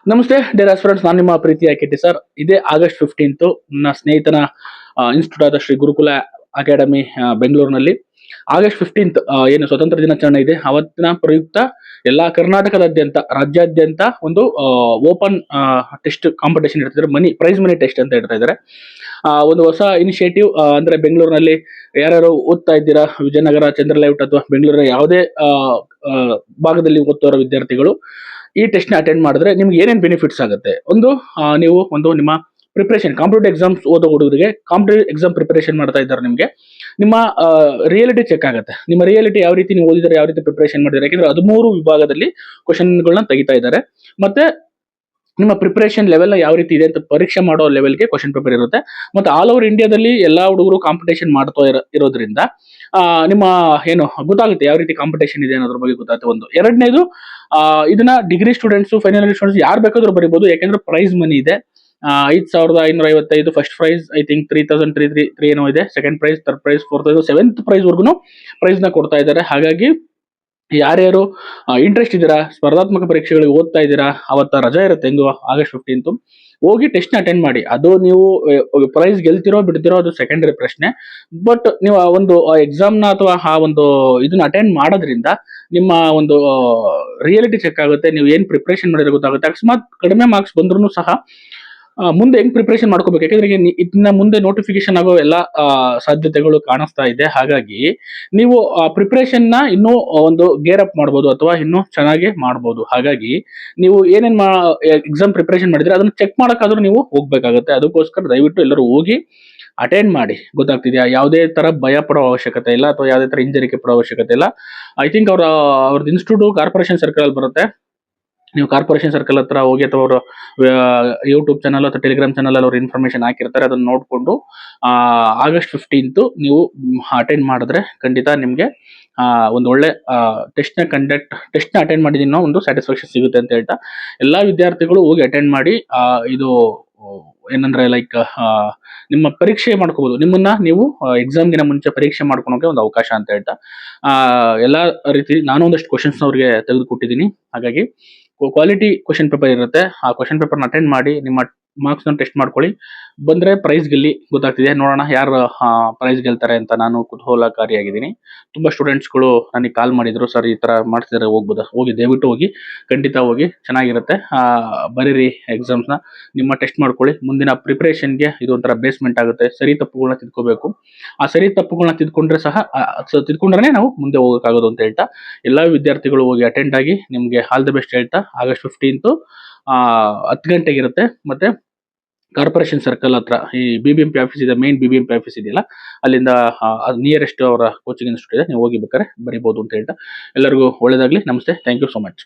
ನಮಸ್ತೆ Deere aspirants, ನಾನು ನಿಮ್ಮ ಪ್ರೀತಿಯ ಕೆಟಿ ಸರ್. ಇದೇ ಆಗಸ್ಟ್ 15 ನನ್ನ ಸ್ನೇಹಿತನ ಇನ್ಸ್ಟಿಟ್ಯೂಟ್ ಆದ ಶ್ರೀ ಗುರುಕುಲ ಅಕಾಡೆಮಿ ಬೆಂಗಳೂರಿನಲ್ಲಿ ಆಗಸ್ಟ್ 15 ಏನು ಸ್ವತಂತ್ರ ದಿನಾಚರಣೆ ಇದೆ, ಅವತ್ತಿನ ಪ್ರಯುಕ್ತ ಎಲ್ಲಾ ಕರ್ನಾಟಕದಾದ್ಯಂತ ರಾಜ್ಯಾದ್ಯಂತ ಒಂದು ಓಪನ್ ಟೆಸ್ಟ್ ಕಾಂಪಿಟೇಷನ್ ಇರ್ತಿದ್ದಾರೆ. ಪ್ರೈಸ್ ಮನಿ ಟೆಸ್ಟ್ ಅಂತ ಹೇಳ್ತಾ ಇದ್ದಾರೆ. ಒಂದು ಹೊಸ ಇನಿಷಿಯೇಟಿವ್. ಅಂದ್ರೆ ಬೆಂಗಳೂರಿನಲ್ಲಿ ಯಾರ್ಯಾರು ಓದ್ತಾ ಇದ್ದೀರಾ, ವಿಜಯನಗರ, ಚಂದ್ರಲೇಔಟ್ ಅಥವಾ ಬೆಂಗಳೂರಿನ ಯಾವುದೇ ಭಾಗದಲ್ಲಿ ಓದ್ತಾ ಇರೋ ವಿದ್ಯಾರ್ಥಿಗಳು ಈ ಟೆಸ್ಟ್ ನ ಅಟೆಂಡ್ ಮಾಡಿದ್ರೆ ನಿಮ್ಗೆ ಏನೇನು ಬೆನಿಫಿಟ್ಸ್ ಆಗುತ್ತೆ. ನೀವು ನಿಮ್ಮ ಪ್ರಿಪರೇಷನ್, ಕಾಂಪಿಟೇಟಿವ್ ಎಕ್ಸಾಮ್ಸ್ ಓದೋ ಹುಡುಗರಿಗೆ ಕಾಂಪಿಟೇಟಿವ್ ಎಕ್ಸಾಮ್ ಪ್ರಿಪರೇಷನ್ ಮಾಡ್ತಾ ಇದ್ದಾರೆ, ನಿಮ್ಮ ರಿಯಾಲಿಟಿ ಚೆಕ್ ಆಗುತ್ತೆ. ನಿಮ್ಮ ರಿಯಾಲಿಟಿ ಯಾವ ರೀತಿ ನೀವು ಓದಿದ್ರೆ, ಯಾವ ರೀತಿ ಪ್ರಿಪರೇಷನ್ ಮಾಡಿದ್ರೆ. ಯಾಕಂದ್ರೆ 13 ವಿಭಾಗದಲ್ಲಿ ಕ್ವಶನ್ಗಳನ್ನ ತೆಗಿತಾ ಇದ್ದಾರೆ. ಮತ್ತೆ ನಿಮ್ಮ ಪ್ರಿಪರೇಷನ್ ಲೆವೆಲ್ ಯಾವ ರೀತಿ ಇದೆ ಅಂತ ಪರೀಕ್ಷೆ ಮಾಡೋ ಲೆವೆಲ್ಗೆ ಕ್ವಶನ್ ಪೇಪರ್ ಇರುತ್ತೆ. ಮತ್ತೆ ಆಲ್ ಓವರ್ ಇಂಡಿಯಾದಲ್ಲಿ ಎಲ್ಲಾ ಹುಡುಗರು ಕಾಂಪಿಟೇಷನ್ ಮಾಡ್ತಾ ಇರೋದ್ರಿಂದ ನಿಮ್ಮ ಏನು ಗೊತ್ತಾಗುತ್ತೆ ಯಾವ ರೀತಿ ಕಾಂಪಿಟೇಷನ್ ಇದೆ ಅನ್ನೋದ್ರ ಬಗ್ಗೆ ಗೊತ್ತಾಗುತ್ತೆ. ಒಂದು ಎರಡನೇದು, ಇದನ್ನ degree students, final year students ಯಾರು ಬೇಕಾದ್ರೂ ಬರೀಬಹುದು. ಯಾಕಂದ್ರೆ ಪ್ರೈಸ್ ಮನಿ ಇದೆ. 5,555 ಫಸ್ಟ್ ಪ್ರೈಸ್, ಐ ಥಿಂಕ್ 3,333 ಏನೋ ಇದೆ. Second prize, third prize, 4,000, 7th prize ವರ್ಗುನು ಪ್ರೈಸ್ ನ ಕೊಡ್ತಾ ಇದ್ದಾರೆ. ಹಾಗಾಗಿ ಯಾರ್ಯಾರು ಇಂಟ್ರೆಸ್ಟ್ ಇದ್ದೀರಾ, ಸ್ಪರ್ಧಾತ್ಮಕ ಪರೀಕ್ಷೆಗಳಿಗೆ ಓದ್ತಾ ಇದ್ದೀರಾ, ಅವತ್ತ ರಜಾ ಇರುತ್ತೆ ಹೆಂಗು ಆಗಸ್ಟ್ 15, ಹೋಗಿ ಟೆಸ್ಟ್ ನ ಅಟೆಂಡ್ ಮಾಡಿ. ಅದು ನೀವು ಪ್ರೈಸ್ ಗೆಲ್ತಿರೋ ಬಿಡ್ತಿರೋ ಅದು ಸೆಕೆಂಡರಿ ಪ್ರಶ್ನೆ. ಬಟ್ ನೀವು ಆ ಒಂದು ಎಕ್ಸಾಮ್ ನ ಅಥವಾ ಆ ಒಂದು ಇದನ್ನ ಅಟೆಂಡ್ ಮಾಡೋದ್ರಿಂದ ನಿಮ್ಮ ಒಂದು ರಿಯಾಲಿಟಿ ಚೆಕ್ ಆಗುತ್ತೆ. ನೀವು ಏನ್ ಪ್ರಿಪರೇಷನ್ ಮಾಡಿದ್ರೆ ಗೊತ್ತಾಗುತ್ತೆ. ಅಕಸ್ಮಾತ್ ಕಡಿಮೆ ಮಾರ್ಕ್ಸ್ ಬಂದ್ರೂ ಸಹ ಮುಂದೆ ಹೆಂಗ್ ಪ್ರಿಪರೇಷನ್ ಮಾಡ್ಕೋಬೇಕು. ಯಾಕಂದ್ರೆ ಇದನ್ನ ಮುಂದೆ ನೋಟಿಫಿಕೇಶನ್ ಆಗೋ ಎಲ್ಲ ಸಾಧ್ಯತೆಗಳು ಕಾಣಿಸ್ತಾ ಇದೆ. ಹಾಗಾಗಿ ನೀವು ಪ್ರಿಪರೇಷನ್ ನ ಇನ್ನೂ ಒಂದು ಗೇರ್ ಅಪ್ ಮಾಡ್ಬೋದು ಅಥವಾ ಇನ್ನೂ ಚೆನ್ನಾಗಿ ಮಾಡ್ಬೋದು. ಹಾಗಾಗಿ ನೀವು ಏನೇನ್ ಎಕ್ಸಾಮ್ ಪ್ರಿಪರೇಷನ್ ಮಾಡಿದ್ರೆ ಅದನ್ನ ಚೆಕ್ ಮಾಡಕ್ಕಾದ್ರೂ ನೀವು ಹೋಗ್ಬೇಕಾಗುತ್ತೆ. ಅದಕ್ಕೋಸ್ಕರ ದಯವಿಟ್ಟು ಎಲ್ಲರೂ ಹೋಗಿ ಅಟೆಂಡ್ ಮಾಡಿ. ಗೊತ್ತಾಗ್ತಿದ್ಯಾ? ಯಾವುದೇ ತರ ಭಯ ಪಡೋ ಅವಶ್ಯಕತೆ ಇಲ್ಲ ಅಥವಾ ಯಾವುದೇ ತರ ಹಿಂಜರಿಕೆ ಪಡೋ ಅವಶ್ಯಕತೆ ಇಲ್ಲ. ಐ ಥಿಂಕ್ ಅವ್ರದ್ದು ಇನ್ಸ್ಟಿಟ್ಯೂಟ್ ಕಾರ್ಪೊರೇಷನ್ ಸರ್ಕಲ್ ಅಲ್ಲಿ ಬರುತ್ತೆ. ನೀವು ಕಾರ್ಪೊರೇಷನ್ ಸರ್ಕಲ್ ಹತ್ರ ಹೋಗಿ ಅಥವಾ ಅವರು ಯೂಟ್ಯೂಬ್ ಚಾನಲ್ ಅಥವಾ ಟೆಲಿಗ್ರಾಮ್ ಚಾನಲ್ ಅಲ್ಲಿ ಅವ್ರು ಇನ್ಫಾರ್ಮೇಶನ್ ಹಾಕಿರ್ತಾರೆ. ಅದನ್ನ ನೋಡ್ಕೊಂಡು ಆಗಸ್ಟ್ 15 ನೀವು ಅಟೆಂಡ್ ಮಾಡಿದ್ರೆ ಖಂಡಿತ ನಿಮ್ಗೆ ಒಂದು ಒಳ್ಳೆ ಟೆಸ್ಟ್ ನ ಅಟೆಂಡ್ ಮಾಡಿದೀನೋ ಒಂದು ಸ್ಯಾಟಿಸ್ಫ್ಯಾಕ್ಷನ್ ಸಿಗುತ್ತೆ ಅಂತ ಹೇಳ್ತಾ ಎಲ್ಲಾ ವಿದ್ಯಾರ್ಥಿಗಳು ಹೋಗಿ ಅಟೆಂಡ್ ಮಾಡಿ. ಇದು ಏನಂದ್ರೆ ಲೈಕ್ ನಿಮ್ಮ ಪರೀಕ್ಷೆ ಮಾಡ್ಕೋಬಹುದು. ನೀವು ಎಕ್ಸಾಮ್ಗಿನ ಮುಂಚೆ ಪರೀಕ್ಷೆ ಮಾಡ್ಕೊಳಕ್ಕೆ ಒಂದು ಅವಕಾಶ ಅಂತ ಹೇಳ್ತಾ ಎಲ್ಲಾ ರೀತಿ ನಾನು ಒಂದಷ್ಟು ಕ್ವಶನ್ಸ್ ಅವ್ರಿಗೆ ತೆಗೆದುಕೊಟ್ಟಿದ್ದೀನಿ. ಹಾಗಾಗಿ ಕ್ವಾಲಿಟಿ ಕ್ವಶನ್ ಪೇಪರ್ ಇರುತ್ತೆ. ಆ ಕ್ವಶನ್ ಪೇಪರ್ನ ಅಟೆಂಡ್ ಮಾಡಿ ನಿಮ್ಮ ಮಾರ್ಕ್ಸ್ ನ ಟೆಸ್ಟ್ ಮಾಡ್ಕೊಳ್ಳಿ. ಬಂದ್ರೆ ಪ್ರೈಸ್ ಗೆಲ್ಲಿ. ಗೊತ್ತಾಗ್ತಿದೆ, ನೋಡೋಣ ಯಾರು ಪ್ರೈಸ್ ಗೆಲ್ತಾರೆ ಅಂತ. ನಾನು ಕುತೂಹಲಕಾರಿಯಾಗಿದ್ದೀನಿ. ತುಂಬಾ ಸ್ಟೂಡೆಂಟ್ಸ್ಗಳು ನನಗೆ ಕಾಲ್ ಮಾಡಿದ್ರು, ಸರ್ ಈ ತರ ಮಾಡ್ತಿದ್ದಾರೆ, ಹೋಗ್ಬೋದಾ? ಹೋಗಿ, ದಯವಿಟ್ಟು ಹೋಗಿ, ಖಂಡಿತ ಹೋಗಿ, ಚೆನ್ನಾಗಿರುತ್ತೆ. ಬರೀರಿ ಎಕ್ಸಾಮ್ಸ್ನ, ನಿಮ್ಮ ಟೆಸ್ಟ್ ಮಾಡ್ಕೊಳ್ಳಿ. ಮುಂದಿನ ಪ್ರಿಪರೇಷನ್ಗೆ ಇದು ಒಂಥರ ಬೇಸ್ಮೆಂಟ್ ಆಗುತ್ತೆ. ಸರಿ ತಪ್ಪುಗಳನ್ನ ತಿದ್ಕೋಬೇಕು. ಆ ಸರಿ ತಪ್ಪುಗಳನ್ನ ತಿದ್ಕೊಂಡ್ರೆ ನಾವು ಮುಂದೆ ಹೋಗೋಕ್ಕಾಗೋದು ಅಂತ ಹೇಳ್ತಾ ಎಲ್ಲಾ ವಿದ್ಯಾರ್ಥಿಗಳು ಹೋಗಿ ಅಟೆಂಡ್ ಆಗಿ ನಿಮ್ಗೆ ಆಲ್ ದಿ ಬೆಸ್ಟ್ ಹೇಳ್ತಾ ಆಗಸ್ಟ್ 15 10 ಗಂಟೆಗೆ ಇರುತ್ತೆ. ಮತ್ತೆ ಕಾರ್ಪೊರೇಷನ್ ಸರ್ಕಲ್ ಹತ್ರ ಈ BBMP ಆಫೀಸ್ ಇದೆ, ಮೇನ್ BBMP ಆಫೀಸ್ ಇದೆಯಲ್ಲ, ಅಲ್ಲಿಂದ ನಿಯರೆಸ್ಟ್ ಅವರ ಕೋಚಿಂಗ್ ಇನ್ಸ್ಟಿಟ್ಯೂಟ್ ಇದೆ. ನೀವು ಹೋಗಿ ಬೇಕಾದ್ರೆ ಬರೀಬಹುದು ಅಂತ ಹೇಳ್ತಾ ಎಲ್ಲರಿಗೂ ಒಳ್ಳೇದಾಗ್ಲಿ. ನಮಸ್ತೆ, ಥ್ಯಾಂಕ್ ಯು ಸೋ ಮಚ್.